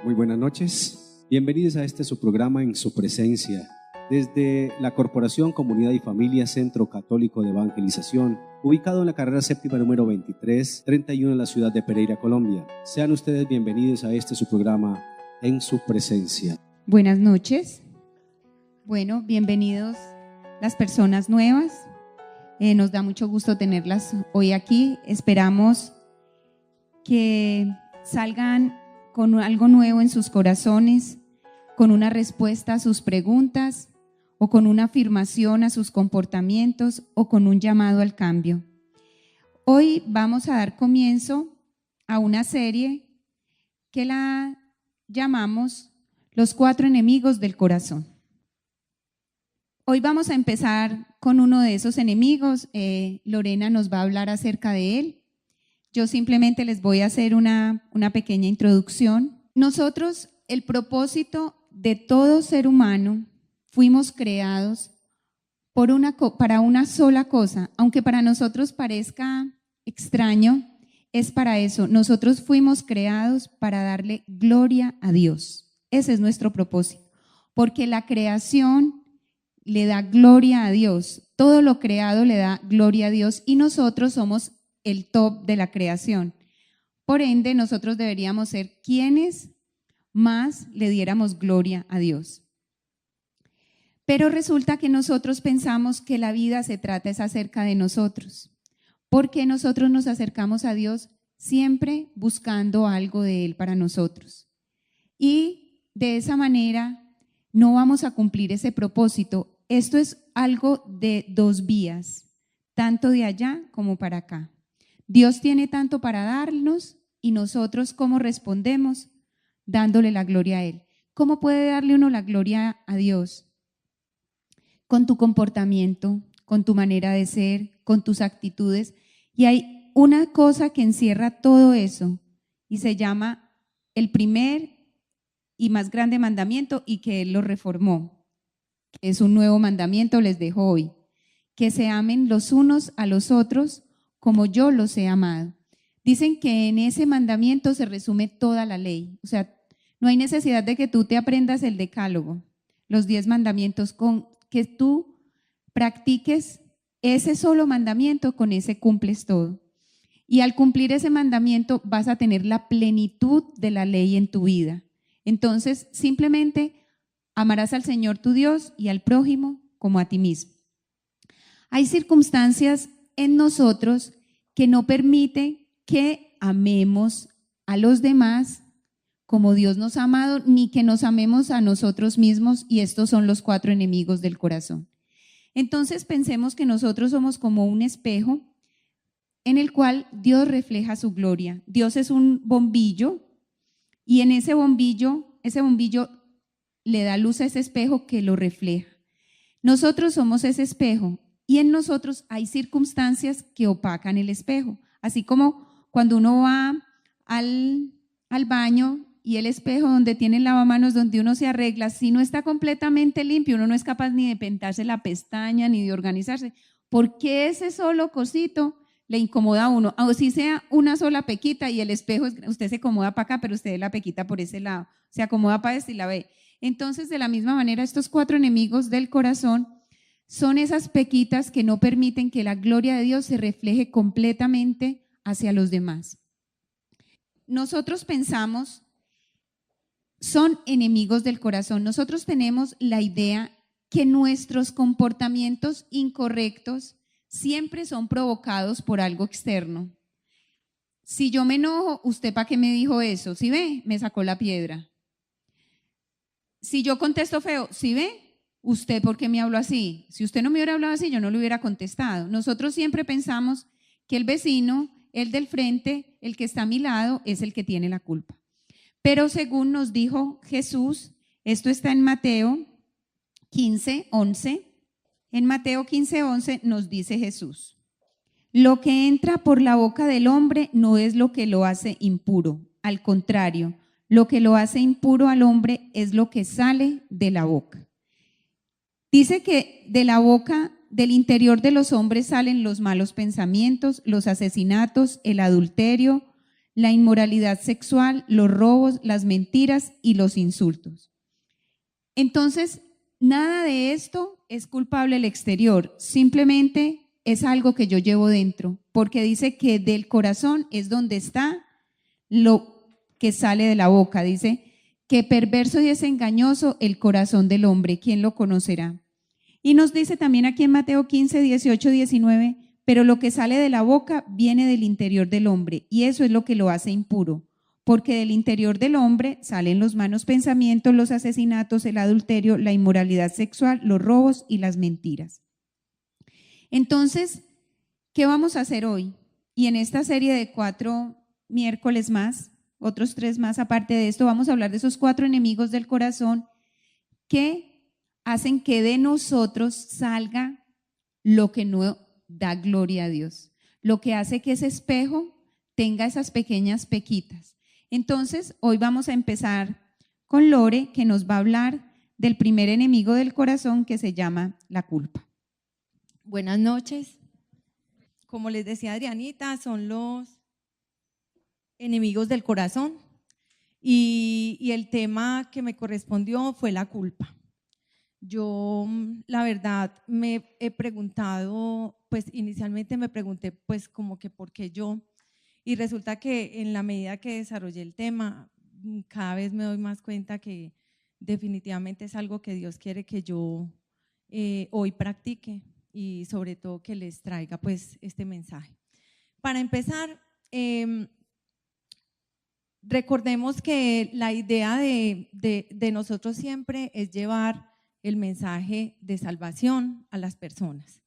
Muy buenas noches. Bienvenidos a su programa En Su Presencia. Desde la Corporación Comunidad y Familia Centro Católico de Evangelización, ubicado en la carrera séptima número 2331 en la ciudad de Pereira, Colombia. Sean ustedes bienvenidos a su programa En Su Presencia. Buenas noches. Bueno, bienvenidos las personas nuevas. Nos da mucho gusto tenerlas hoy aquí. Esperamos que salgan con algo nuevo en sus corazones, con una respuesta a sus preguntas, o con una afirmación a sus comportamientos, o con un llamado al cambio. Hoy vamos a dar comienzo a una serie que la llamamos Los 4 enemigos del corazón. Hoy vamos a empezar con uno de esos enemigos. Lorena nos va a hablar acerca de él. Yo simplemente les voy a hacer una pequeña introducción. Nosotros, el propósito de todo ser humano, fuimos creados para una sola cosa. Aunque para nosotros parezca extraño, es para eso. Nosotros fuimos creados para darle gloria a Dios. Ese es nuestro propósito. Porque la creación le da gloria a Dios. Todo lo creado le da gloria a Dios y nosotros somos el top de la creación. Por ende, nosotros deberíamos ser quienes más le diéramos gloria a Dios. Pero resulta que nosotros pensamos que la vida se trata es acerca de nosotros, porque nosotros nos acercamos a Dios siempre buscando algo de Él para nosotros. Y de esa manera no vamos a cumplir ese propósito. Esto es algo de dos vías, tanto de allá como para acá. Dios tiene tanto para darnos y nosotros cómo respondemos dándole la gloria a Él. ¿Cómo puede darle uno la gloria a Dios? Con tu comportamiento, con tu manera de ser, con tus actitudes. Y hay una cosa que encierra todo eso y se llama el primer y más grande mandamiento y que Él lo reformó. Es un nuevo mandamiento, les dejo hoy. Que se amen los unos a los otros como yo los he amado. Dicen que en ese mandamiento se resume toda la ley. O sea, no hay necesidad de que tú te aprendas el decálogo, los 10 mandamientos, con que tú practiques ese solo mandamiento, con ese cumples todo. Y al cumplir ese mandamiento vas a tener la plenitud de la ley en tu vida. Entonces, simplemente amarás al Señor tu Dios y al prójimo como a ti mismo. Hay circunstancias en nosotros que no permiten que amemos a los demás como Dios nos ha amado, ni que nos amemos a nosotros mismos, y estos son los 4 enemigos del corazón. Entonces pensemos que nosotros somos como un espejo en el cual Dios refleja su gloria. Dios es un bombillo y en ese bombillo le da luz a ese espejo que lo refleja. Nosotros somos ese espejo y en nosotros hay circunstancias que opacan el espejo. Así como cuando uno va al baño y el espejo donde tiene el lavamanos, donde uno se arregla, si no está completamente limpio, uno no es capaz ni de pintarse la pestaña ni de organizarse, porque ese solo cosito le incomoda a uno, o si sea una sola pequita y el espejo, usted se acomoda para acá, pero usted la pequita por ese lado, se acomoda para este y la ve. Entonces, de la misma manera, estos 4 enemigos del corazón son esas pequitas que no permiten que la gloria de Dios se refleje completamente hacia los demás. Nosotros pensamos, son enemigos del corazón. Nosotros tenemos la idea que nuestros comportamientos incorrectos siempre son provocados por algo externo. Si yo me enojo, ¿usted para qué me dijo eso? ¿Sí ve? Me sacó la piedra. Si yo contesto feo, ¿sí ve? ¿Usted por qué me habló así? Si usted no me hubiera hablado así, yo no le hubiera contestado. Nosotros siempre pensamos que el vecino, el del frente, el que está a mi lado, es el que tiene la culpa. Pero según nos dijo Jesús, esto está en Mateo 15:11. En Mateo 15:11 nos dice Jesús: lo que entra por la boca del hombre no es lo que lo hace impuro, al contrario, lo que lo hace impuro al hombre es lo que sale de la boca. Dice que de la boca, del interior de los hombres salen los malos pensamientos, los asesinatos, el adulterio, la inmoralidad sexual, los robos, las mentiras y los insultos. Entonces, nada de esto es culpable el exterior, simplemente es algo que yo llevo dentro, porque dice que del corazón es donde está lo que sale de la boca. Dice que perverso y es engañoso el corazón del hombre, ¿quién lo conocerá? Y nos dice también aquí en Mateo 15, 18, 19, pero lo que sale de la boca viene del interior del hombre, y eso es lo que lo hace impuro, porque del interior del hombre salen los malos pensamientos, los asesinatos, el adulterio, la inmoralidad sexual, los robos y las mentiras. Entonces, ¿qué vamos a hacer hoy? Y en esta serie de 4 miércoles más, otros 3 más aparte de esto, vamos a hablar de esos 4 enemigos del corazón que hacen que de nosotros salga lo que no da gloria a Dios, lo que hace que ese espejo tenga esas pequeñas pequitas. Entonces, hoy vamos a empezar con Lore, que nos va a hablar del primer enemigo del corazón, que se llama la culpa. Buenas noches. Como les decía Adrianita, son los enemigos del corazón y el tema que me correspondió fue la culpa. Yo, la verdad, me he preguntado, pues inicialmente me pregunté, pues como que por qué yo, y resulta que en la medida que desarrollé el tema, cada vez me doy más cuenta que definitivamente es algo que Dios quiere que yo hoy practique y sobre todo que les traiga pues este mensaje. Para empezar, recordemos que la idea de nosotros siempre es llevar el mensaje de salvación a las personas.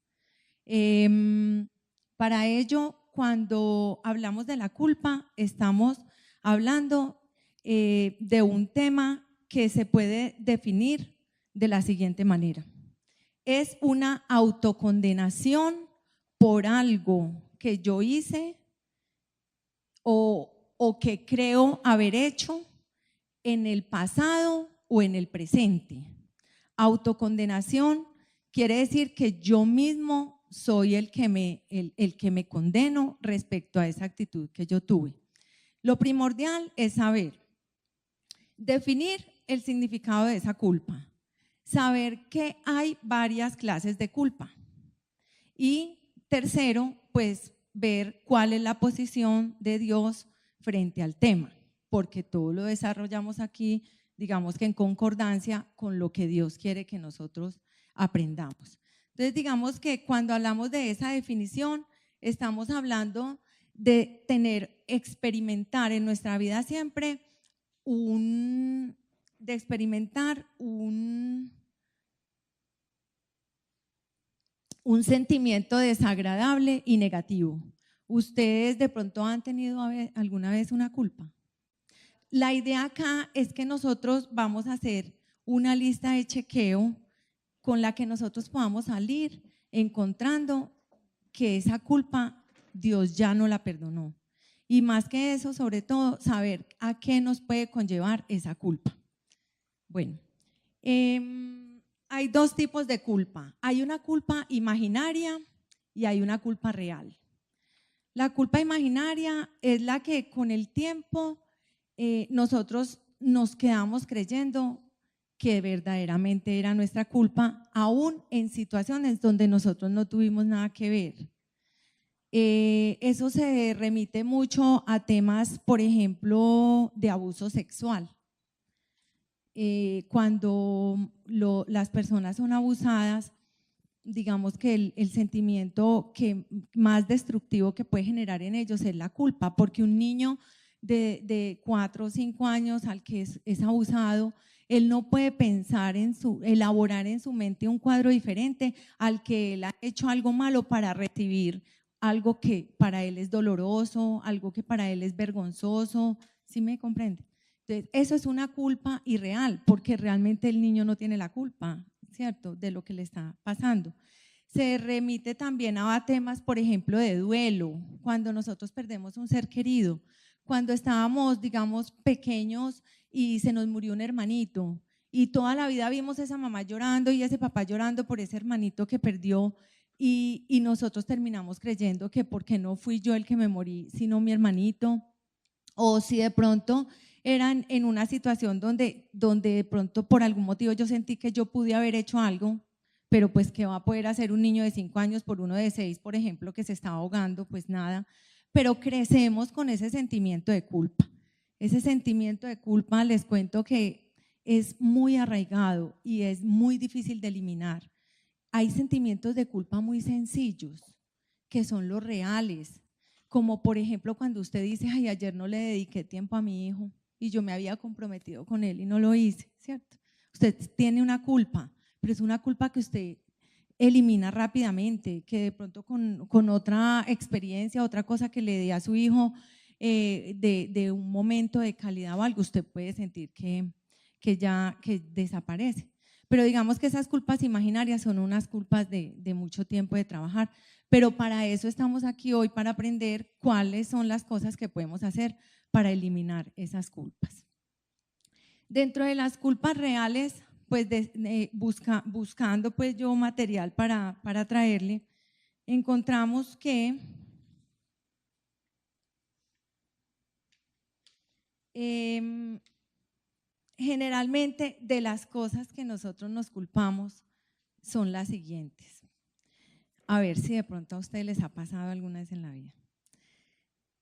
Para ello, cuando hablamos de la culpa, estamos hablando de un tema que se puede definir de la siguiente manera. Es una autocondenación por algo que yo hice o que creo haber hecho en el pasado o en el presente. Autocondenación quiere decir que yo mismo soy el que me condeno respecto a esa actitud que yo tuve. Lo primordial es saber, definir el significado de esa culpa, saber que hay varias clases de culpa y tercero, pues ver cuál es la posición de Dios frente al tema, porque todo lo desarrollamos aquí, digamos que en concordancia con lo que Dios quiere que nosotros aprendamos. Entonces, digamos que cuando hablamos de esa definición, estamos hablando de experimentar en nuestra vida siempre un sentimiento desagradable y negativo. ¿Ustedes de pronto han tenido alguna vez una culpa? La idea acá es que nosotros vamos a hacer una lista de chequeo con la que nosotros podamos salir encontrando que esa culpa Dios ya no la perdonó. Y más que eso, sobre todo, saber a qué nos puede conllevar esa culpa. Bueno, hay 2 tipos de culpa. Hay una culpa imaginaria y hay una culpa real. La culpa imaginaria es la que con el tiempo nosotros nos quedamos creyendo que verdaderamente era nuestra culpa, aún en situaciones donde nosotros no tuvimos nada que ver. Eso se remite mucho a temas, por ejemplo, de abuso sexual. Cuando las personas son abusadas, digamos que el sentimiento más destructivo que puede generar en ellos es la culpa, porque un niño de 4 o 5 años al que es abusado, él no puede pensar elaborar en su mente un cuadro diferente al que él ha hecho algo malo para recibir algo que para él es doloroso, algo que para él es vergonzoso. ¿Sí me comprende? Entonces, eso es una culpa irreal, porque realmente el niño no tiene la culpa, ¿cierto?, de lo que le está pasando. Se remite también a temas, por ejemplo, de duelo, cuando nosotros perdemos un ser querido, cuando estábamos, digamos, pequeños y se nos murió un hermanito y toda la vida vimos a esa mamá llorando y ese papá llorando por ese hermanito que perdió y nosotros terminamos creyendo que porque no fui yo el que me morí, sino mi hermanito. o si de pronto eran en una situación donde de pronto por algún motivo yo sentí que yo pude haber hecho algo, pero pues ¿qué va a poder hacer un niño de 5 años por uno de 6, por ejemplo, que se está ahogando? Pues nada, pero crecemos con ese sentimiento de culpa. Ese sentimiento de culpa, les cuento que es muy arraigado y es muy difícil de eliminar. Hay sentimientos de culpa muy sencillos, que son los reales, como por ejemplo cuando usted dice, ay, ayer no le dediqué tiempo a mi hijo y yo me había comprometido con él y no lo hice, ¿cierto? Usted tiene una culpa, pero es una culpa que usted elimina rápidamente, que de pronto con otra experiencia, otra cosa que le dé a su hijo de un momento de calidad o algo, usted puede sentir que desaparece. Pero digamos que esas culpas imaginarias son unas culpas de mucho tiempo de trabajar, pero para eso estamos aquí hoy, para aprender cuáles son las cosas que podemos hacer para eliminar esas culpas. Dentro de las culpas reales, pues buscando pues yo material para traerle, encontramos que generalmente de las cosas que nosotros nos culpamos son las siguientes. A ver si de pronto a ustedes les ha pasado alguna vez en la vida.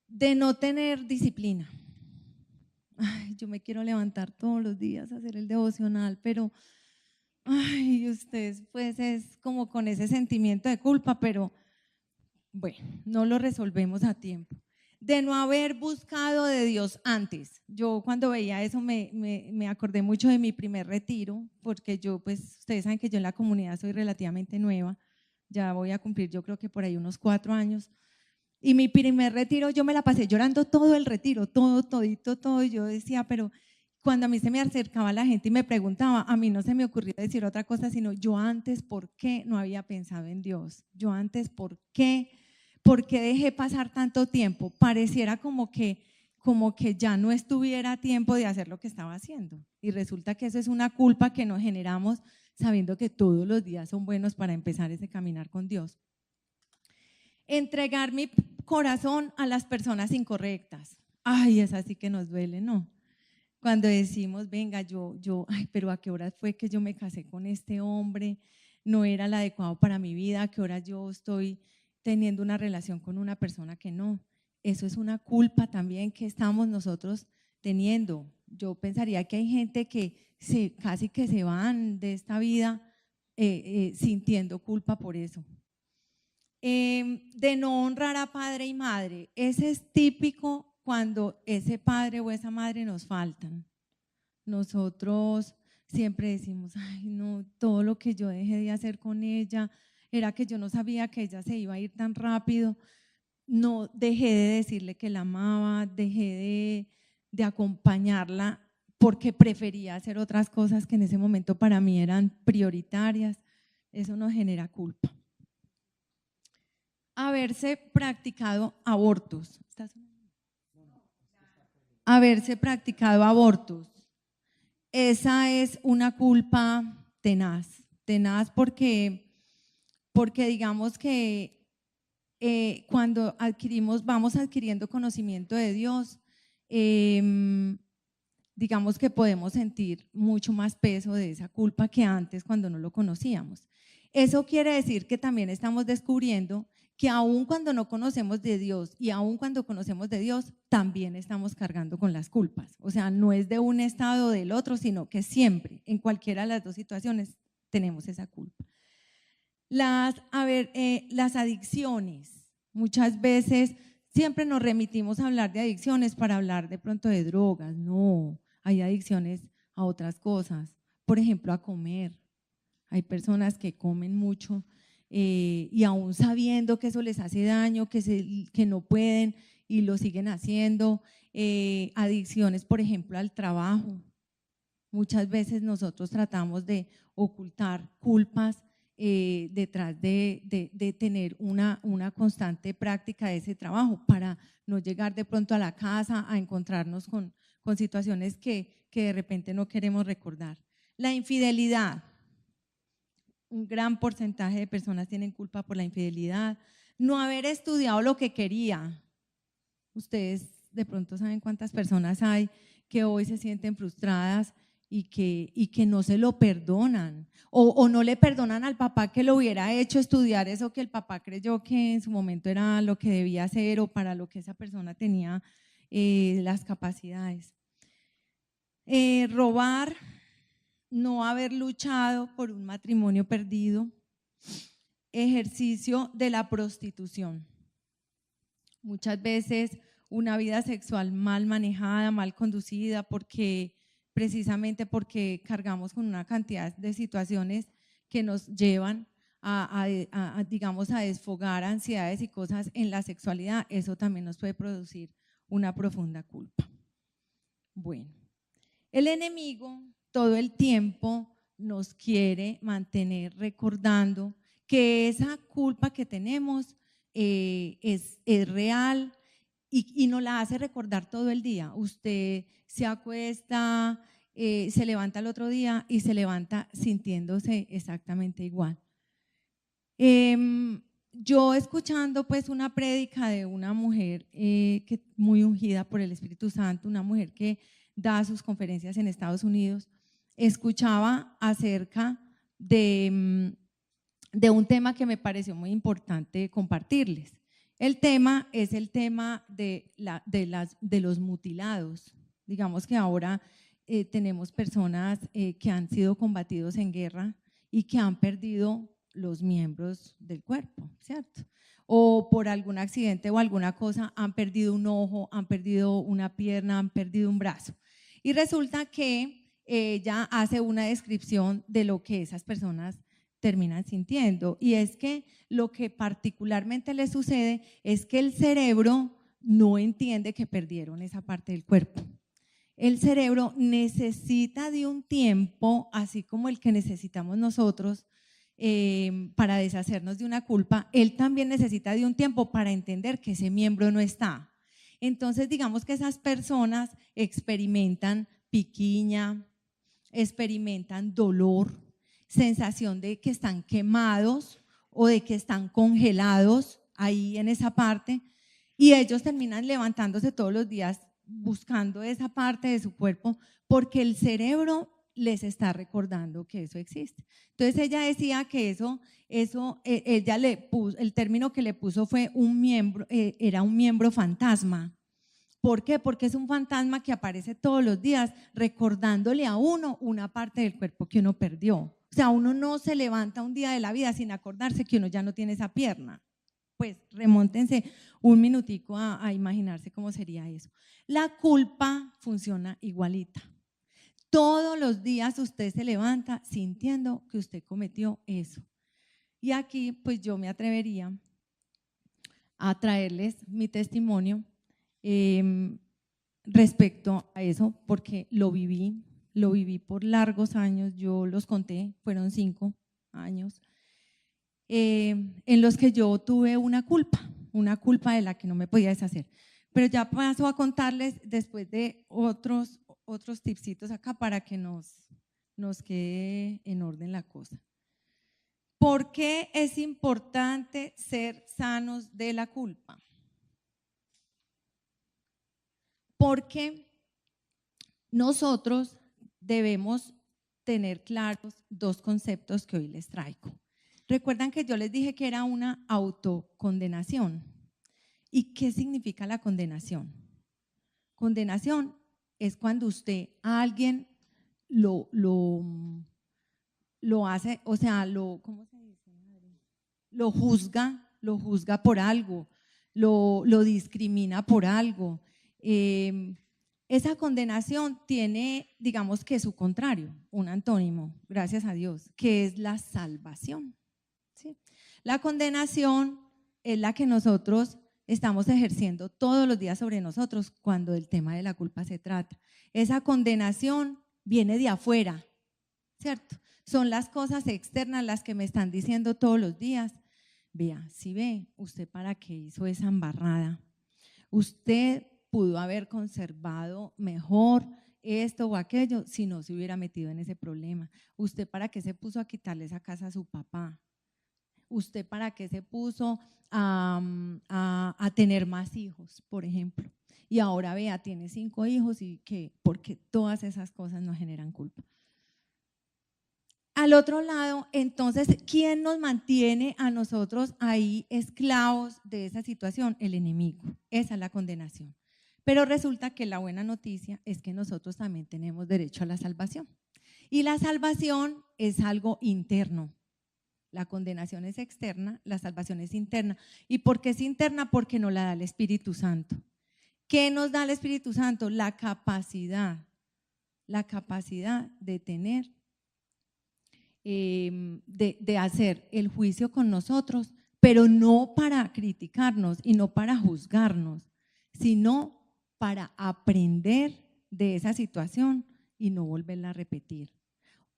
De no tener disciplina. Ay, yo me quiero levantar todos los días a hacer el devocional, pero ay, ustedes pues es como con ese sentimiento de culpa, pero bueno, no lo resolvemos a tiempo. De no haber buscado de Dios antes. Yo cuando veía eso me acordé mucho de mi primer retiro, porque yo pues, ustedes saben que yo en la comunidad soy relativamente nueva, ya voy a cumplir yo creo que por ahí unos 4 años, y mi primer retiro yo me la pasé llorando todo el retiro, todito, y yo decía, pero cuando a mí se me acercaba la gente y me preguntaba, a mí no se me ocurría decir otra cosa, sino yo antes, ¿por qué no había pensado en Dios? Yo antes, ¿por qué dejé pasar tanto tiempo? Pareciera como que ya no estuviera tiempo de hacer lo que estaba haciendo. Y resulta que eso es una culpa que nos generamos sabiendo que todos los días son buenos para empezar ese caminar con Dios. Entregar mi corazón a las personas incorrectas. Ay, es así que nos duele, ¿no? Cuando decimos, venga, ay, pero ¿a qué hora fue que yo me casé con este hombre? No era el adecuado para mi vida, ¿a qué hora yo estoy teniendo una relación con una persona que no? Eso es una culpa también que estamos nosotros teniendo. Yo pensaría que hay gente que casi que se van de esta vida sintiendo culpa por eso. De no honrar a padre y madre. Ese es típico cuando ese padre o esa madre nos faltan. Nosotros siempre decimos, ay no, todo lo que yo dejé de hacer con ella, era que yo no sabía que ella se iba a ir tan rápido. No, dejé de decirle que la amaba, dejé de acompañarla porque prefería hacer otras cosas que en ese momento para mí eran prioritarias. Eso nos genera culpa. Haberse practicado abortos. Haberse practicado abortos. Esa es una culpa tenaz porque digamos que cuando vamos adquiriendo conocimiento de Dios, digamos que podemos sentir mucho más peso de esa culpa que antes cuando no lo conocíamos. Eso quiere decir que también estamos descubriendo que aun cuando no conocemos de Dios y aun cuando conocemos de Dios, también estamos cargando con las culpas. O sea, no es de un estado o del otro, sino que siempre, en cualquiera de las dos situaciones, tenemos esa culpa. Las adicciones, muchas veces siempre nos remitimos a hablar de adicciones para hablar de pronto de drogas. No, hay adicciones a otras cosas, por ejemplo, a comer. Hay personas que comen mucho y aún sabiendo que eso les hace daño, que no pueden y lo siguen haciendo. Adicciones, por ejemplo, al trabajo. Muchas veces nosotros tratamos de ocultar culpas detrás de tener una constante práctica de ese trabajo para no llegar de pronto a la casa a encontrarnos con situaciones que de repente no queremos recordar. La infidelidad. Un gran porcentaje de personas tienen culpa por la infidelidad. No haber estudiado lo que quería. Ustedes de pronto saben cuántas personas hay que hoy se sienten frustradas y que no se lo perdonan o no le perdonan al papá que lo hubiera hecho estudiar eso que el papá creyó que en su momento era lo que debía hacer o para lo que esa persona tenía las capacidades. Robar, no haber luchado por un matrimonio perdido, ejercicio de la prostitución. Muchas veces una vida sexual mal manejada, mal conducida, precisamente porque cargamos con una cantidad de situaciones que nos llevan digamos, a desfogar ansiedades y cosas en la sexualidad. Eso también nos puede producir una profunda culpa. Bueno, el enemigo todo el tiempo nos quiere mantener recordando que esa culpa que tenemos es real y nos la hace recordar todo el día. Usted se acuesta, se levanta el otro día y se levanta sintiéndose exactamente igual. Yo escuchando pues una prédica de una mujer que muy ungida por el Espíritu Santo, una mujer que da sus conferencias en Estados Unidos, escuchaba acerca de un tema que me pareció muy importante compartirles. El tema es el tema de los mutilados. Digamos que ahora tenemos personas que han sido combatidos en guerra y que han perdido los miembros del cuerpo, ¿cierto? O por algún accidente o alguna cosa han perdido un ojo, han perdido una pierna, han perdido un brazo. Y resulta que ella hace una descripción de lo que esas personas terminan sintiendo, y es que lo que particularmente les sucede es que el cerebro no entiende que perdieron esa parte del cuerpo. El cerebro necesita de un tiempo, así como el que necesitamos nosotros para deshacernos de una culpa, él también necesita de un tiempo para entender que ese miembro no está. Entonces, digamos que esas personas experimentan piquiña, experimentan dolor, sensación de que están quemados o de que están congelados ahí en esa parte, y ellos terminan levantándose todos los días buscando esa parte de su cuerpo porque el cerebro les está recordando que eso existe. Entonces ella decía que ella le puso, el término que le puso fue un miembro, era un miembro fantasma. ¿Por qué? Porque es un fantasma que aparece todos los días recordándole a uno una parte del cuerpo que uno perdió. O sea, uno no se levanta un día de la vida sin acordarse que uno ya no tiene esa pierna. Pues remóntense un minutico a imaginarse cómo sería eso. La culpa funciona igualita. Todos los días usted se levanta sintiendo que usted cometió eso. Y aquí pues yo me atrevería a traerles mi testimonio respecto a eso, porque lo viví por largos años. Yo los conté, fueron 5 años en los que yo tuve una culpa de la que no me podía deshacer. Pero ya paso a contarles después de otros tipsitos acá para que nos quede en orden la cosa. ¿Por qué es importante ser sanos de la culpa? Porque nosotros debemos tener claros 2 conceptos que hoy les traigo. Recuerdan que yo les dije que era una autocondenación. ¿Y qué significa la condenación? Condenación es cuando usted a alguien lo hace, o sea, ¿cómo se dice? Lo juzga por algo, lo discrimina por algo. Esa condenación tiene, digamos que su contrario, un antónimo, gracias a Dios, que es la salvación. ¿Sí? La condenación es la que nosotros estamos ejerciendo todos los días sobre nosotros cuando del tema de la culpa se trata. Esa condenación viene de afuera, ¿cierto? Son las cosas externas las que me están diciendo todos los días. Vea, si ve, usted para qué hizo esa embarrada. Usted pudo haber conservado mejor esto o aquello si no se hubiera metido en ese problema. Usted para qué se puso a quitarle esa casa a su papá. Usted para qué se puso a tener más hijos, por ejemplo. y ahora vea, tiene 5 hijos y que, porque todas esas cosas nos generan culpa. Al otro lado, entonces, ¿quién nos mantiene a nosotros ahí esclavos de esa situación? El enemigo. Esa es la condenación. Pero resulta que la buena noticia es que nosotros también tenemos derecho a la salvación. Y la salvación es algo interno. La condenación es externa, la salvación es interna. ¿Y por qué es interna? Porque nos la da el Espíritu Santo. ¿Qué nos da el Espíritu Santo? La capacidad de tener, de hacer el juicio con nosotros, pero no para criticarnos y no para juzgarnos, sino para aprender de esa situación y no volverla a repetir.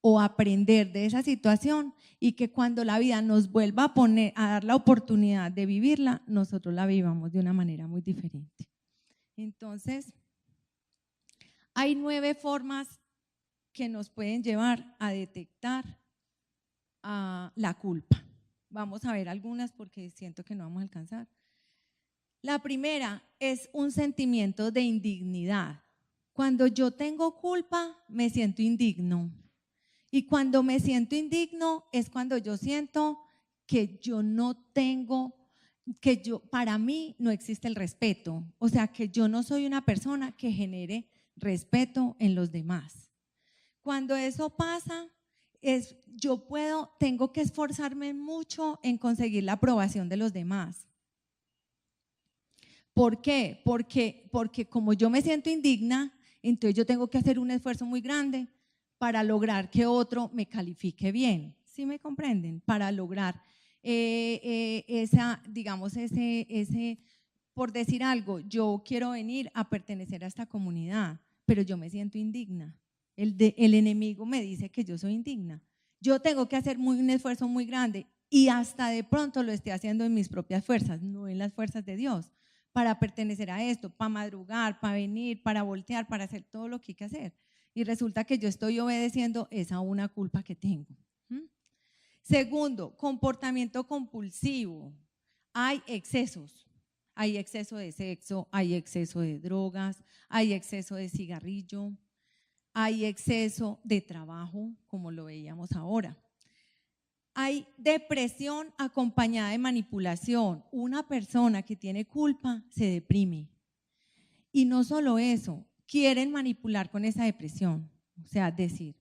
O aprender de esa situación y que cuando la vida nos vuelva a dar la oportunidad de vivirla, nosotros la vivamos de una manera muy diferente. Entonces, hay 9 formas que nos pueden llevar a detectar la culpa. Vamos a ver algunas porque siento que no vamos a alcanzar. La primera es un sentimiento de indignidad. Cuando yo tengo culpa, me siento indigno. Y cuando me siento indigno es cuando yo siento que yo no tengo, para mí no existe el respeto. O sea, que yo no soy una persona que genere respeto en los demás. Cuando eso pasa, tengo que esforzarme mucho en conseguir la aprobación de los demás. ¿Por qué? Porque como yo me siento indigna, entonces yo tengo que hacer un esfuerzo muy grande para lograr que otro me califique bien. ¿Sí me comprenden? Para lograr por decir algo, yo quiero venir a pertenecer a esta comunidad, pero yo me siento indigna. El enemigo me dice que yo soy indigna. Yo tengo que hacer un esfuerzo muy grande y hasta de pronto lo estoy haciendo en mis propias fuerzas, no en las fuerzas de Dios, para pertenecer a esto, para madrugar, para venir, para voltear, para hacer todo lo que hay que hacer. Y resulta que yo estoy obedeciendo esa una culpa que tengo. Segundo, comportamiento compulsivo. Hay excesos. Hay exceso de sexo, hay exceso de drogas, hay exceso de cigarrillo, hay exceso de trabajo, como lo veíamos ahora. Hay depresión acompañada de manipulación. Una persona que tiene culpa se deprime. Y no solo eso, quieren manipular con esa depresión. O sea, decir,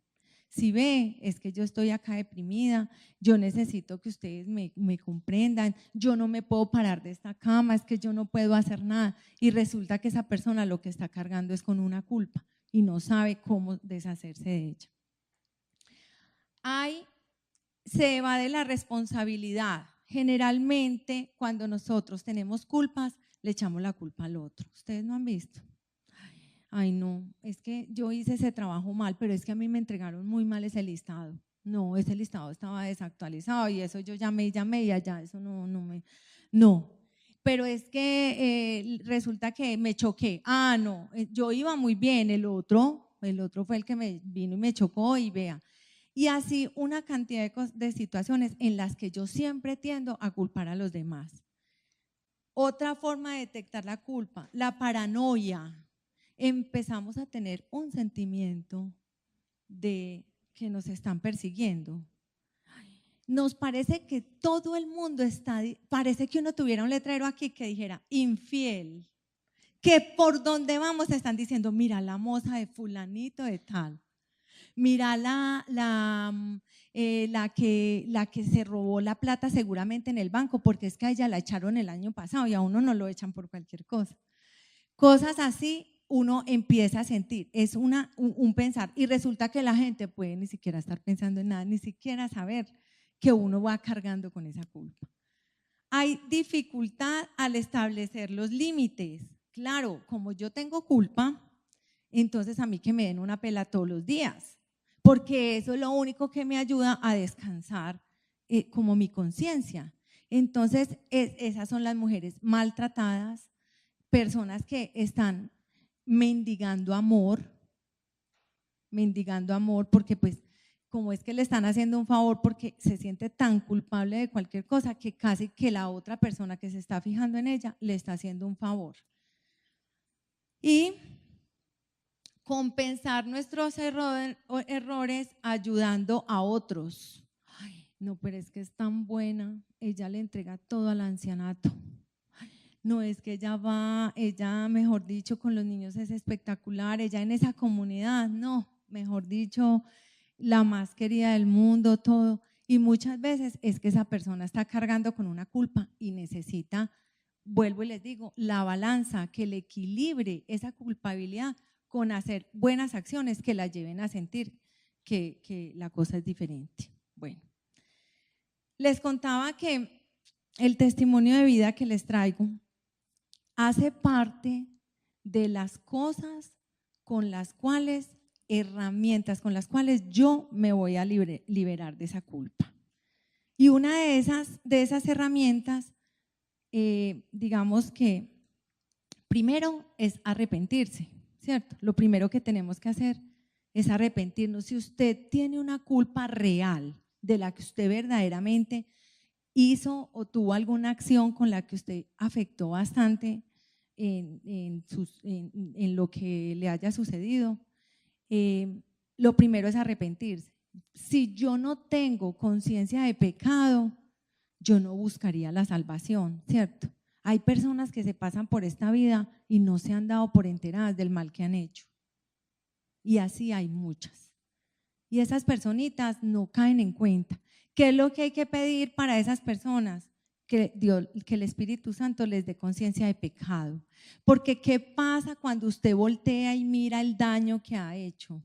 si ve, es que yo estoy acá deprimida, yo necesito que ustedes me comprendan, yo no me puedo parar de esta cama, es que yo no puedo hacer nada. Y resulta que esa persona lo que está cargando es con una culpa y no sabe cómo deshacerse de ella. Se evade la responsabilidad. Generalmente, cuando nosotros tenemos culpas, le echamos la culpa al otro. ¿Ustedes no han visto? Ay, no, es que yo hice ese trabajo mal, pero es que a mí me entregaron muy mal ese listado. No, ese listado estaba desactualizado y eso yo llamé y allá eso no. Pero es que resulta que me choqué. Ah, no, yo iba muy bien, el otro fue el que me vino y me chocó y vea. Y así una cantidad de situaciones en las que yo siempre tiendo a culpar a los demás. Otra forma de detectar la culpa, la paranoia. Empezamos a tener un sentimiento de que nos están persiguiendo. Nos parece que todo el mundo parece que uno tuviera un letrero aquí que dijera infiel, que por donde vamos están diciendo, mira la moza de fulanito de tal, mira la que se robó la plata seguramente en el banco, porque es que a ella la echaron el año pasado y a uno no lo echan por cualquier cosa. Cosas así uno empieza a sentir, es un pensar, y resulta que la gente puede ni siquiera estar pensando en nada, ni siquiera saber que uno va cargando con esa culpa. Hay dificultad al establecer los límites. Claro, como yo tengo culpa, entonces a mí que me den una pela todos los días, porque eso es lo único que me ayuda a descansar como mi conciencia. Entonces esas son las mujeres maltratadas, personas que están mendigando amor, porque pues como es que le están haciendo un favor porque se siente tan culpable de cualquier cosa que casi que la otra persona que se está fijando en ella le está haciendo un favor. Y compensar nuestros errores ayudando a otros. Ay, no, pero es que es tan buena, ella le entrega todo al ancianato. No, es que ella, mejor dicho, con los niños es espectacular, ella en esa comunidad, no, mejor dicho, la más querida del mundo, todo. Y muchas veces es que esa persona está cargando con una culpa y necesita, vuelvo y les digo, la balanza que le equilibre esa culpabilidad con hacer buenas acciones que la lleven a sentir que la cosa es diferente. Bueno, les contaba que el testimonio de vida que les traigo hace parte de las cosas con las cuales, herramientas con las cuales yo me voy a liberar de esa culpa. Y una de esas herramientas, digamos que primero es arrepentirse, ¿cierto? Lo primero que tenemos que hacer es arrepentirnos. Si usted tiene una culpa real de la que usted verdaderamente hizo o tuvo alguna acción con la que usted afectó bastante en lo que le haya sucedido, lo primero es arrepentirse. Si yo no tengo conciencia de pecado, yo no buscaría la salvación, ¿cierto? Hay personas que se pasan por esta vida y no se han dado por enteradas del mal que han hecho. Y así hay muchas. Y esas personitas no caen en cuenta. ¿Qué es lo que hay que pedir para esas personas? Que el Espíritu Santo les dé conciencia de pecado. Porque ¿qué pasa cuando usted voltea y mira el daño que ha hecho?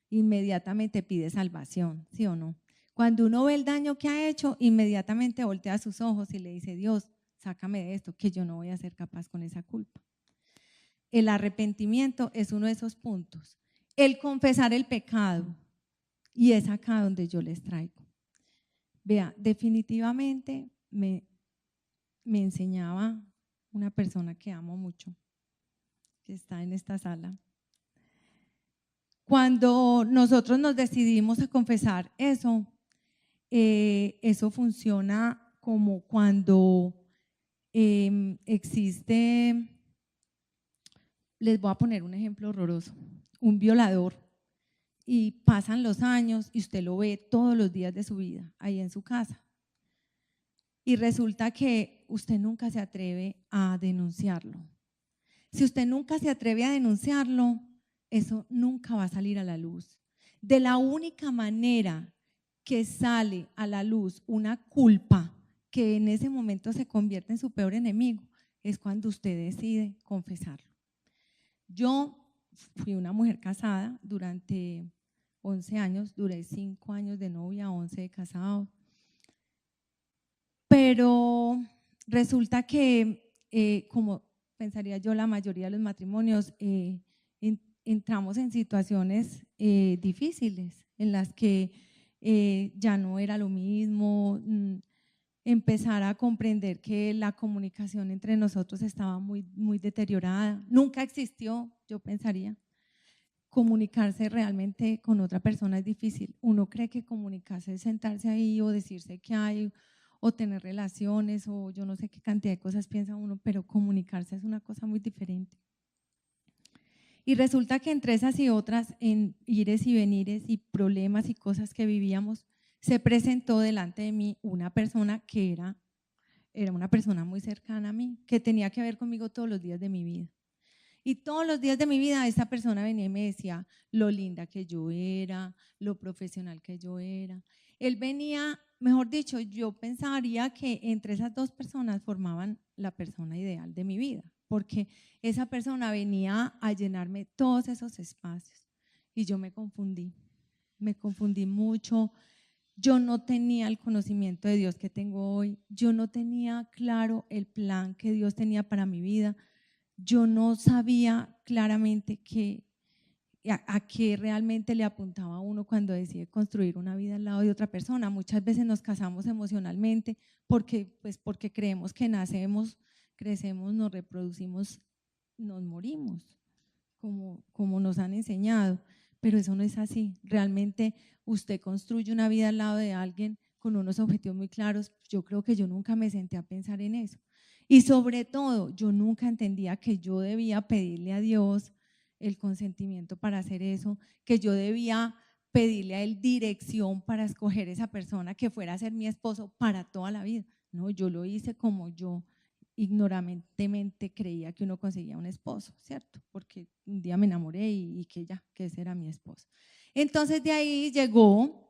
Inmediatamente pide salvación, ¿sí o no? Cuando uno ve el daño que ha hecho, inmediatamente voltea sus ojos y le dice: Dios, sácame de esto, que yo no voy a ser capaz con esa culpa. El arrepentimiento es uno de esos puntos. El confesar el pecado, y es acá donde yo les traigo. Vea, definitivamente me enseñaba una persona que amo mucho, que está en esta sala. Cuando nosotros nos decidimos a confesar eso, eso funciona como cuando existe, les voy a poner un ejemplo horroroso, un violador, y pasan los años y usted lo ve todos los días de su vida ahí en su casa. Y resulta que usted nunca se atreve a denunciarlo. Si usted nunca se atreve a denunciarlo, eso nunca va a salir a la luz. De la única manera que sale a la luz una culpa que en ese momento se convierte en su peor enemigo es cuando usted decide confesarlo. Yo fui una mujer casada durante 11 años, duré 5 años de novia, 11 de casado. Pero resulta que, como pensaría yo, la mayoría de los matrimonios, entramos en situaciones difíciles en las que ya no era lo mismo, empezar a comprender que la comunicación entre nosotros estaba muy, muy deteriorada. Nunca existió, yo pensaría. Comunicarse realmente con otra persona es difícil. Uno cree que comunicarse es sentarse ahí o decirse que hay, o tener relaciones, o yo no sé qué cantidad de cosas piensa uno, pero comunicarse es una cosa muy diferente. Y resulta que entre esas y otras, en ires y venires y problemas y cosas que vivíamos, se presentó delante de mí una persona que era una persona muy cercana a mí, que tenía que ver conmigo todos los días de mi vida. Y todos los días de mi vida esta persona venía y me decía lo linda que yo era, lo profesional que yo era. Él venía, mejor dicho, yo pensaría que entre esas dos personas formaban la persona ideal de mi vida, porque esa persona venía a llenarme todos esos espacios y yo me confundí mucho. Yo no tenía el conocimiento de Dios que tengo hoy, yo no tenía claro el plan que Dios tenía para mi vida. Yo no sabía claramente a qué realmente le apuntaba a uno cuando decide construir una vida al lado de otra persona. Muchas veces nos casamos emocionalmente porque creemos que nacemos, crecemos, nos reproducimos, nos morimos, como nos han enseñado. Pero eso no es así. Realmente usted construye una vida al lado de alguien con unos objetivos muy claros, yo creo que yo nunca me senté a pensar en eso. Y sobre todo, yo nunca entendía que yo debía pedirle a Dios el consentimiento para hacer eso, que yo debía pedirle a Él dirección para escoger esa persona que fuera a ser mi esposo para toda la vida. No, yo lo hice como yo ignorantemente creía que uno conseguía un esposo, ¿cierto? Porque un día me enamoré y que ese era mi esposo. Entonces de ahí llegó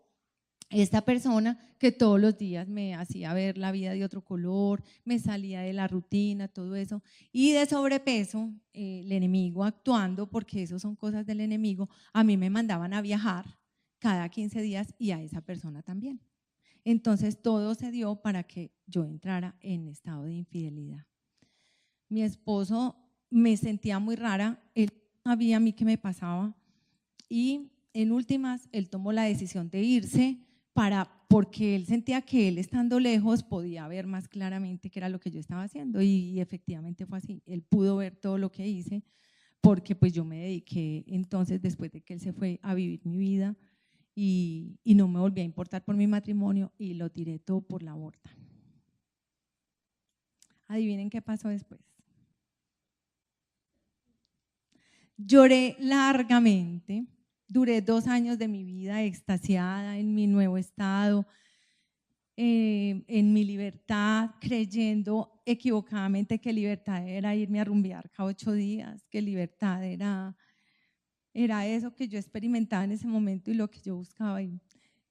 esta persona que todos los días me hacía ver la vida de otro color, me salía de la rutina, todo eso, y de sobrepeso, el enemigo actuando, porque eso son cosas del enemigo, a mí me mandaban a viajar cada 15 días y a esa persona también. Entonces todo se dio para que yo entrara en estado de infidelidad. Mi esposo me sentía muy rara, él sabía a mí qué me pasaba y en últimas él tomó la decisión de irse porque él sentía que él estando lejos podía ver más claramente qué era lo que yo estaba haciendo y efectivamente fue así. Él pudo ver todo lo que hice porque pues yo me dediqué entonces después de que él se fue a vivir mi vida y no me volví a importar por mi matrimonio y lo tiré todo por la borda. Adivinen qué pasó después. Lloré largamente, duré 2 años de mi vida extasiada en mi nuevo estado, en mi libertad, creyendo equivocadamente que libertad era irme a rumbear cada 8 días, que libertad era eso que yo experimentaba en ese momento y lo que yo buscaba. Y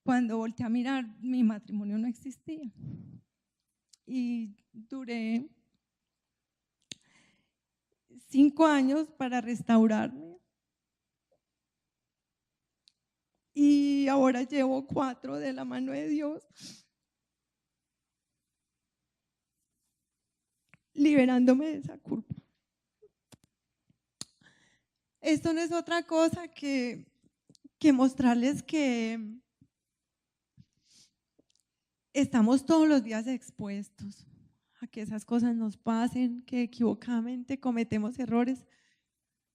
cuando volteé a mirar, mi matrimonio no existía. Y duré 5 años para restaurarme. Y ahora llevo 4 de la mano de Dios, liberándome de esa culpa. Esto no es otra cosa que mostrarles que estamos todos los días expuestos a que esas cosas nos pasen, que equivocadamente cometemos errores.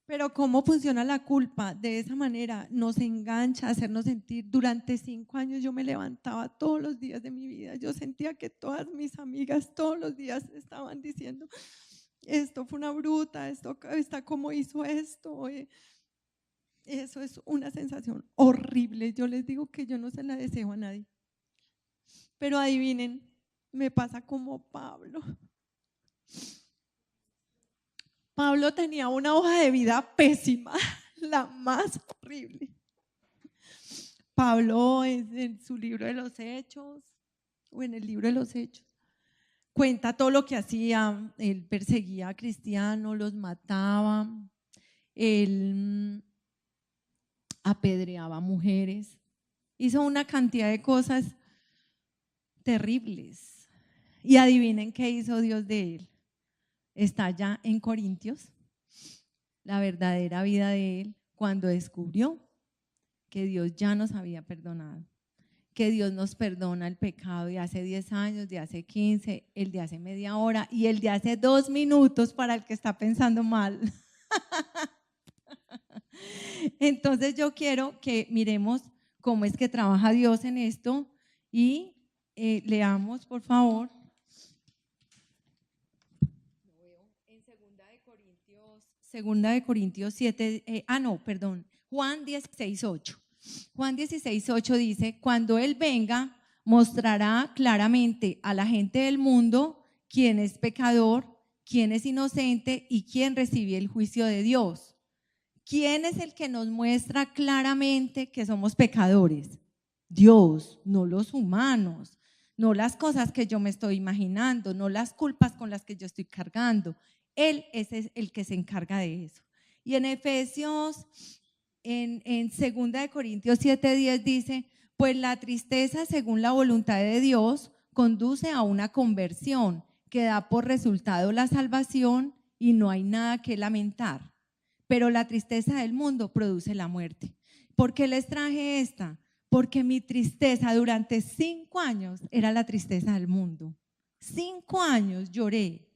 Pero ¿cómo funciona la culpa? De esa manera nos engancha a hacernos sentir. Durante 5 años yo me levantaba todos los días de mi vida. Yo sentía que todas mis amigas todos los días estaban diciendo, esto fue una bruta, ¿cómo hizo esto? Eso es una sensación horrible. Yo les digo que yo no se la deseo a nadie. Pero adivinen, me pasa como Pablo. Pablo tenía una hoja de vida pésima, la más horrible. Pablo en su libro de los Hechos, o en el libro de los Hechos, cuenta todo lo que hacía. Él perseguía a cristianos, los mataba, él apedreaba a mujeres, hizo una cantidad de cosas terribles. Y adivinen qué hizo Dios de él. Está ya en Corintios, la verdadera vida de él, cuando descubrió que Dios ya nos había perdonado, que Dios nos perdona el pecado de hace 10 años, de hace 15, el de hace media hora y el de hace 2 minutos para el que está pensando mal. Entonces yo quiero que miremos cómo es que trabaja Dios en esto y leamos por favor. Segunda de Corintios 7, Juan 16:8. Juan 16:8 dice, cuando Él venga, mostrará claramente a la gente del mundo quién es pecador, quién es inocente y quién recibe el juicio de Dios. ¿Quién es el que nos muestra claramente que somos pecadores? Dios, no los humanos, no las cosas que yo me estoy imaginando, no las culpas con las que yo estoy cargando. Él es el que se encarga de eso. Y en Efesios, en 2 de Corintios 7:10 dice, pues la tristeza según la voluntad de Dios conduce a una conversión que da por resultado la salvación y no hay nada que lamentar. Pero la tristeza del mundo produce la muerte. ¿Por qué les traje esta? Porque mi tristeza durante 5 años era la tristeza del mundo. 5 años lloré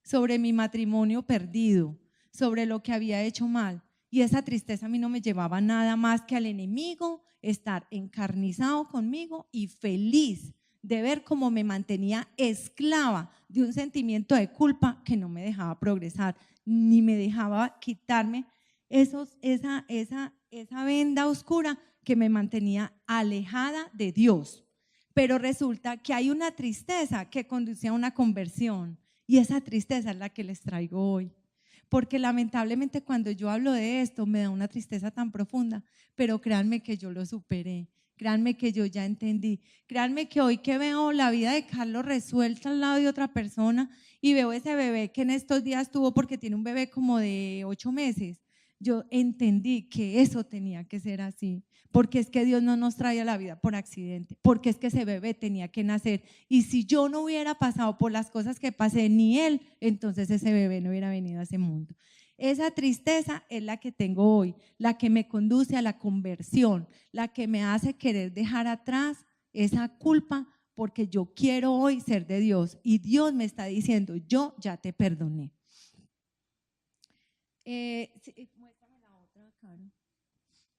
sobre mi matrimonio perdido, sobre lo que había hecho mal. Y esa tristeza a mí no me llevaba nada más que al enemigo estar encarnizado conmigo y feliz de ver cómo me mantenía esclava de un sentimiento de culpa que no me dejaba progresar, ni me dejaba quitarme esa venda oscura que me mantenía alejada de Dios. Pero resulta que hay una tristeza que conduce a una conversión, y esa tristeza es la que les traigo hoy. Porque lamentablemente cuando yo hablo de esto me da una tristeza tan profunda, pero créanme que yo lo superé, créanme que yo ya entendí, créanme que hoy que veo la vida de Carlos resuelta al lado de otra persona y veo ese bebé que en estos días tuvo, porque tiene un bebé como de 8 meses, yo entendí que eso tenía que ser así, porque es que Dios no nos trae a la vida por accidente, porque es que ese bebé tenía que nacer, y si yo no hubiera pasado por las cosas que pasé, ni él, entonces ese bebé no hubiera venido a ese mundo. Esa tristeza es la que tengo hoy, la que me conduce a la conversión, la que me hace querer dejar atrás esa culpa, porque yo quiero hoy ser de Dios y Dios me está diciendo, yo ya te perdoné. Muéstrame la otra, Caro.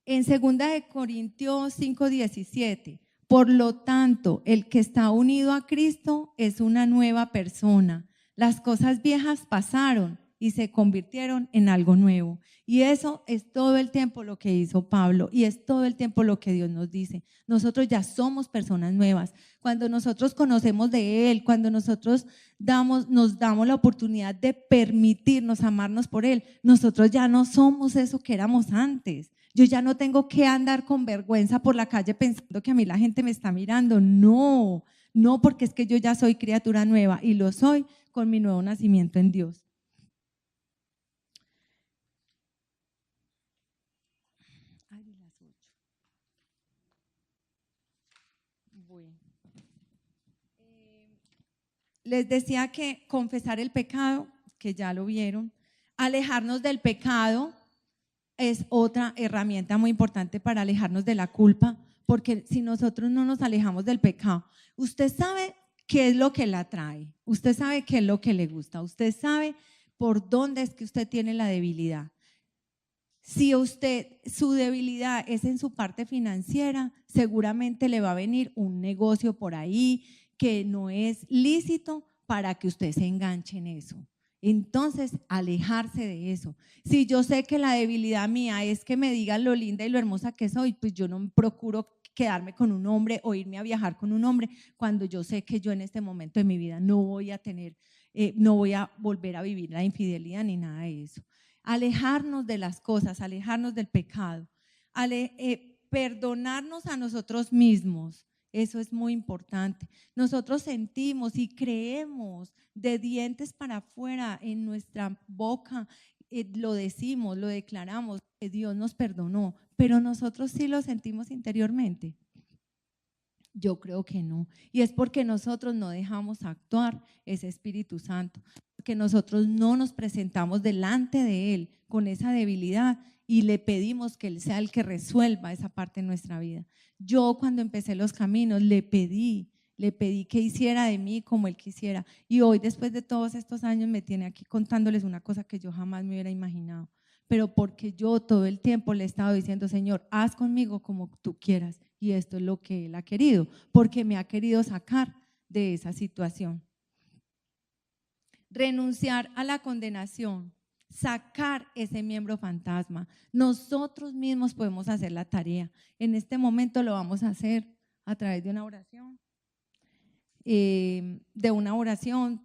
En 2 Corintios 5:17, por lo tanto, el que está unido a Cristo es una nueva persona. Las cosas viejas pasaron y se convirtieron en algo nuevo. Y eso es todo el tiempo lo que hizo Pablo, y es todo el tiempo lo que Dios nos dice. Nosotros ya somos personas nuevas. Cuando nosotros conocemos de Él, cuando nosotros nos damos la oportunidad de permitirnos amarnos por Él, nosotros ya no somos eso que éramos antes. Yo ya no tengo que andar con vergüenza por la calle pensando que a mí la gente me está mirando. No, no, porque es que yo ya soy criatura nueva, y lo soy con mi nuevo nacimiento en Dios. Les decía que confesar el pecado, que ya lo vieron, alejarnos del pecado es otra herramienta muy importante para alejarnos de la culpa, porque si nosotros no nos alejamos del pecado, usted sabe qué es lo que la atrae, usted sabe qué es lo que le gusta, usted sabe por dónde es que usted tiene la debilidad. Si su debilidad es en su parte financiera, seguramente le va a venir un negocio por ahí que no es lícito para que usted se enganche en eso. Entonces, alejarse de eso. Si yo sé que la debilidad mía es que me digan lo linda y lo hermosa que soy, pues yo no procuro quedarme con un hombre o irme a viajar con un hombre cuando yo sé que yo en este momento de mi vida no voy a tener, no voy a volver a vivir la infidelidad ni nada de eso. Alejarnos de las cosas, alejarnos del pecado, perdonarnos a nosotros mismos. Eso es muy importante. Nosotros sentimos y creemos de dientes para afuera, en nuestra boca, lo decimos, lo declaramos, que Dios nos perdonó, pero nosotros sí lo sentimos interiormente. Yo creo que no, y es porque nosotros no dejamos actuar ese Espíritu Santo, porque nosotros no nos presentamos delante de Él con esa debilidad y le pedimos que Él sea el que resuelva esa parte de nuestra vida. Yo cuando empecé los caminos le pedí que hiciera de mí como Él quisiera, y hoy después de todos estos años me tiene aquí contándoles una cosa que yo jamás me hubiera imaginado, pero porque yo todo el tiempo le he estado diciendo, Señor, haz conmigo como tú quieras, y esto es lo que Él ha querido, porque me ha querido sacar de esa situación. Renunciar a la condenación, sacar ese miembro fantasma. Nosotros mismos podemos hacer la tarea. En este momento lo vamos a hacer a través de una oración.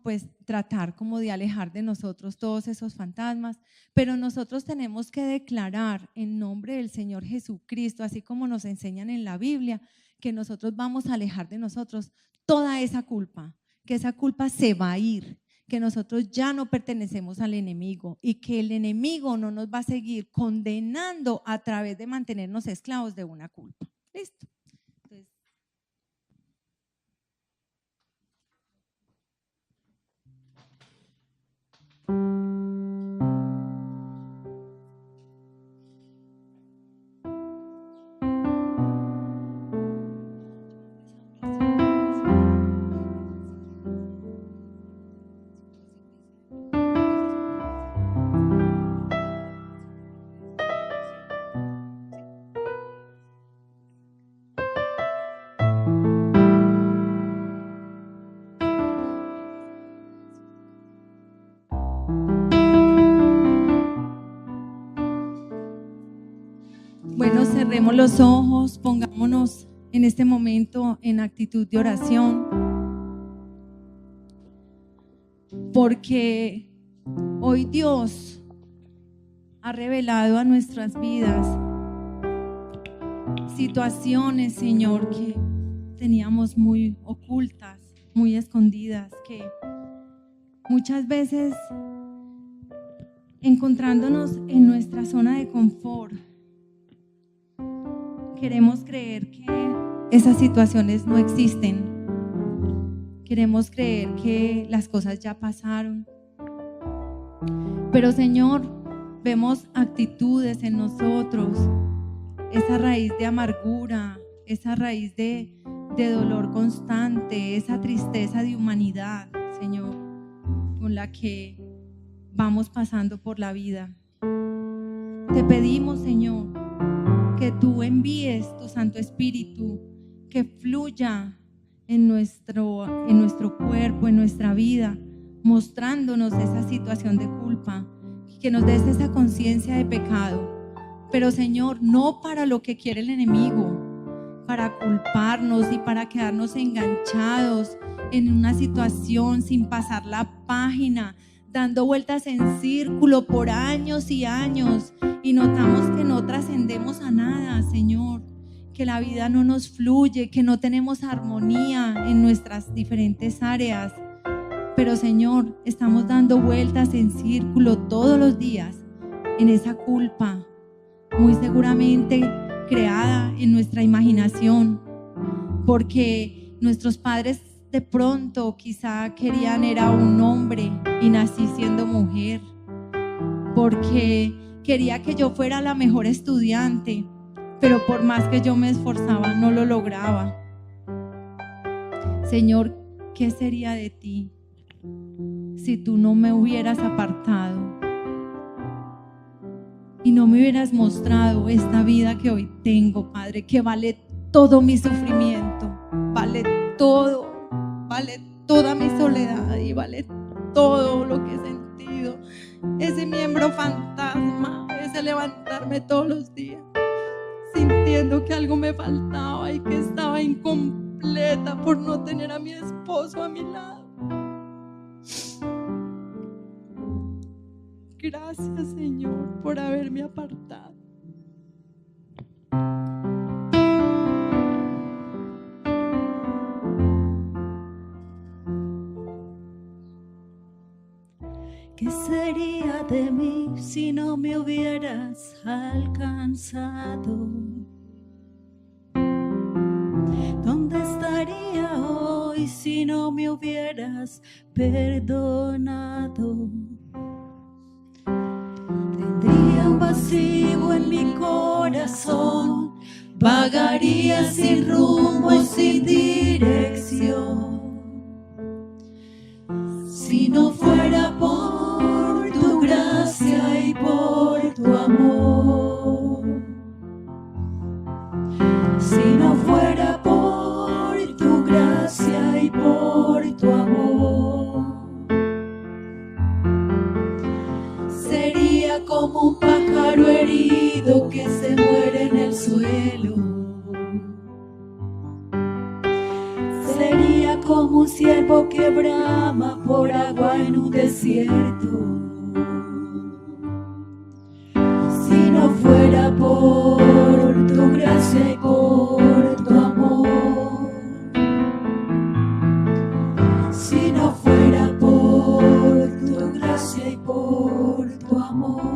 Pues tratar como de alejar de nosotros todos esos fantasmas, pero nosotros tenemos que declarar en nombre del Señor Jesucristo, así como nos enseñan en la Biblia, que nosotros vamos a alejar de nosotros toda esa culpa, que esa culpa se va a ir, que nosotros ya no pertenecemos al enemigo y que el enemigo no nos va a seguir condenando a través de mantenernos esclavos de una culpa. ¿Listo? Cerremos los ojos, pongámonos en este momento en actitud de oración, porque hoy Dios ha revelado a nuestras vidas situaciones, Señor, que teníamos muy ocultas, muy escondidas, que muchas veces, encontrándonos en nuestra zona de confort, queremos creer que esas situaciones no existen. Queremos creer que las cosas ya pasaron. Pero, Señor, vemos actitudes en nosotros, esa raíz de amargura, esa raíz de dolor constante, esa tristeza de humanidad, Señor, con la que vamos pasando por la vida. Te pedimos, Señor, que tú envíes tu Santo Espíritu, que fluya en nuestro cuerpo, en nuestra vida, mostrándonos esa situación de culpa, que nos des esa conciencia de pecado. Pero, Señor, no para lo que quiere el enemigo, para culparnos y para quedarnos enganchados en una situación sin pasar la página, dando vueltas en círculo por años y años, y notamos que no trascendemos a nada, Señor, que la vida no nos fluye, que no tenemos armonía en nuestras diferentes áreas. Pero, Señor, estamos dando vueltas en círculo todos los días en esa culpa, muy seguramente creada en nuestra imaginación, porque nuestros padres de pronto quizá querían era un hombre y nací siendo mujer, porque quería que yo fuera la mejor estudiante, pero por más que yo me esforzaba no lo lograba. Señor, ¿qué sería de ti si tú no me hubieras apartado y no me hubieras mostrado esta vida que hoy tengo, Padre, que vale todo mi sufrimiento, vale todo, vale toda mi soledad y vale todo lo que he sentido, ese miembro fantasma, ese levantarme todos los días sintiendo que algo me faltaba y que estaba incompleta por no tener a mi esposo a mi lado. Gracias, Señor, por haberme apartado. ¿Qué sería de mí si no me hubieras alcanzado? ¿Dónde estaría hoy si no me hubieras perdonado? Tendría un vacío en mi corazón, vagaría sin rumbo y sin dirección. Si no fuera por tu gracia y por tu amor, si no fuera por tu gracia y por tu amor, sería como un pájaro herido que se muere en el suelo. Sería como un ciervo que brama por agua en un desierto. Si no fuera por tu gracia y por tu amor, si no fuera por tu gracia y por tu amor.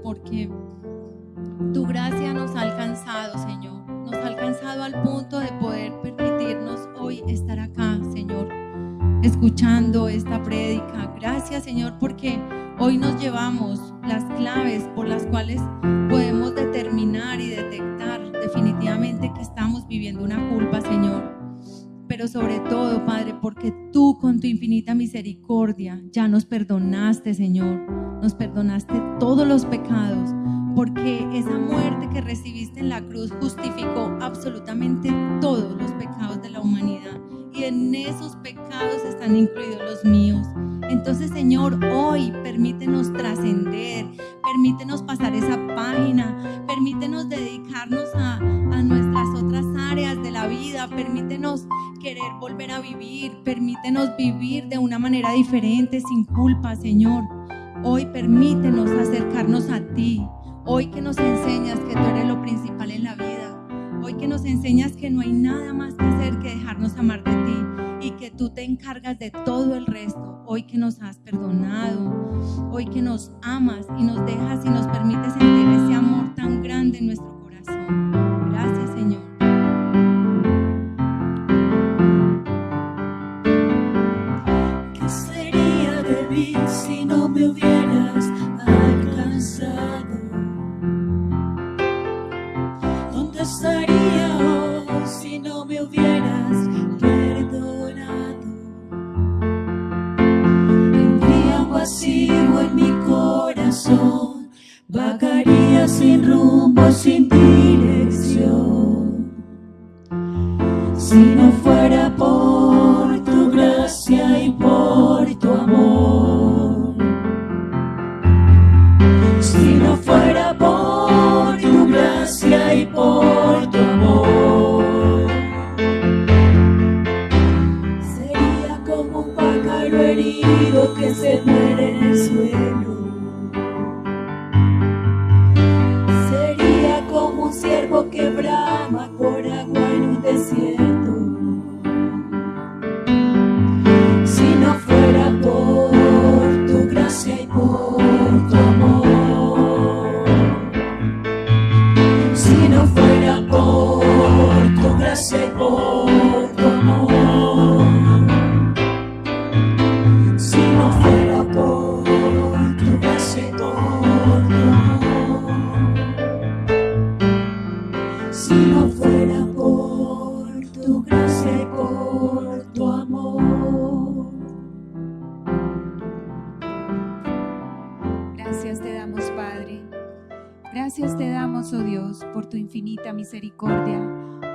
Porque tu gracia nos ha alcanzado, Señor, nos ha alcanzado al punto de poder permitirnos hoy estar acá, Señor, escuchando esta prédica. Gracias, Señor, porque hoy nos llevamos las claves por las cuales podemos determinar y detectar definitivamente que estamos viviendo una culpa, Señor. Pero sobre todo, Padre, porque tú con tu infinita misericordia ya nos perdonaste, Señor. Nos perdonaste todos los pecados, porque esa muerte que recibiste en la cruz justificó absolutamente todos los pecados de la humanidad, y en esos pecados están incluidos los míos. Entonces, Señor, hoy permítenos trascender, permítenos pasar esa página, permítenos dedicarnos a nuestras otras áreas de la vida, permítenos querer volver a vivir, permítenos vivir de una manera diferente, sin culpa, Señor. Hoy permítenos acercarnos a ti, hoy que nos enseñas que tú eres lo principal en la vida, hoy que nos enseñas que no hay nada más que hacer que dejarnos amar de ti y que tú te encargas de todo el resto, hoy que nos has perdonado, hoy que nos amas y nos dejas y nos permites sentir ese amor tan grande en nuestro corazón. Gracias, Señor. ¿Qué sería de mí si no me hubieras alcanzado? ¿Dónde estaría hoy si no me hubieras perdonado? Tendría un vacío en mi corazón, vagaría sin rumbo, sin dirección. Si no fuera por tu gracia y por tu amor, si no fuera por tu gracia y por tu amor, sería como un pájaro herido que se muere en el suelo. Sería como un ciervo que brama por agua en un desierto. Si no fuera por tu gracia y por tu amor, si no fuera por tu gracia y por tu amor, si no fuera por tu gracia y por tu amor, si no fuera por tu gracia y por tu amor. Gracias te damos, Padre. Gracias te damos, oh Dios, por tu infinita misericordia,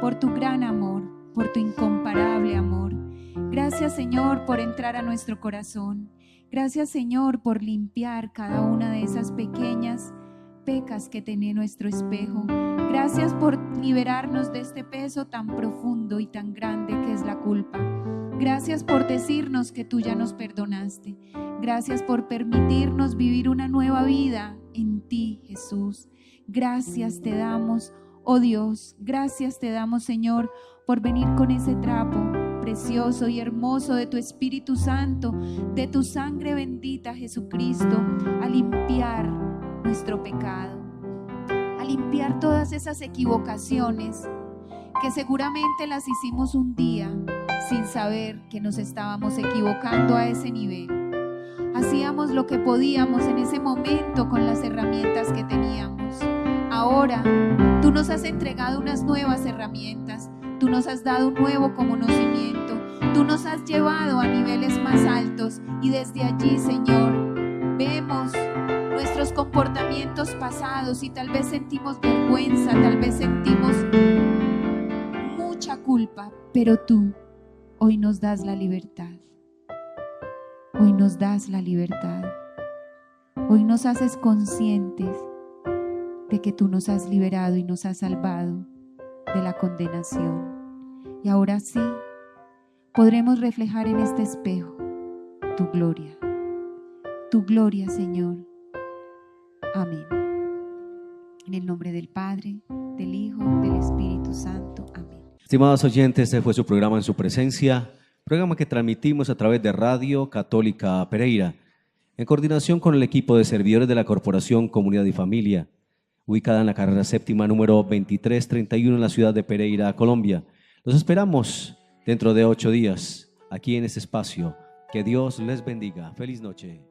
por tu gran amor, por tu incomparable amor. Gracias, Señor, por entrar a nuestro corazón. Gracias, Señor, por limpiar cada una de esas pequeñas pecas que tiene nuestro espejo. Gracias por liberarnos de este peso tan profundo y tan grande que es la culpa. Gracias por decirnos que tú ya nos perdonaste. Gracias por permitirnos vivir una nueva vida en ti, Jesús. Gracias te damos, oh Dios. Gracias te damos, Señor, por venir con ese trapo precioso y hermoso de tu Espíritu Santo, de tu sangre bendita, Jesucristo, a limpiar nuestro pecado, a limpiar todas esas equivocaciones que seguramente las hicimos un día sin saber que nos estábamos equivocando a ese nivel. Hacíamos lo que podíamos en ese momento con las herramientas que teníamos. Ahora tú nos has entregado unas nuevas herramientas, tú nos has dado un nuevo conocimiento, tú nos has llevado a niveles más altos y desde allí, Señor, vemos nuestros comportamientos pasados y tal vez sentimos vergüenza, tal vez sentimos mucha culpa, pero tú hoy nos das la libertad. Hoy nos das la libertad. Hoy nos haces conscientes de que tú nos has liberado y nos has salvado de la condenación. Y ahora sí, podremos reflejar en este espejo tu gloria, Señor. Amén. En el nombre del Padre, del Hijo, del Espíritu Santo. Amén. Estimados oyentes, este fue su programa En Su Presencia, programa que transmitimos a través de Radio Católica Pereira, en coordinación con el equipo de servidores de la Corporación Comunidad y Familia, ubicada en la carrera séptima número 2331 en la ciudad de Pereira, Colombia. Los esperamos dentro de 8 días, aquí en este espacio. Que Dios les bendiga. Feliz noche.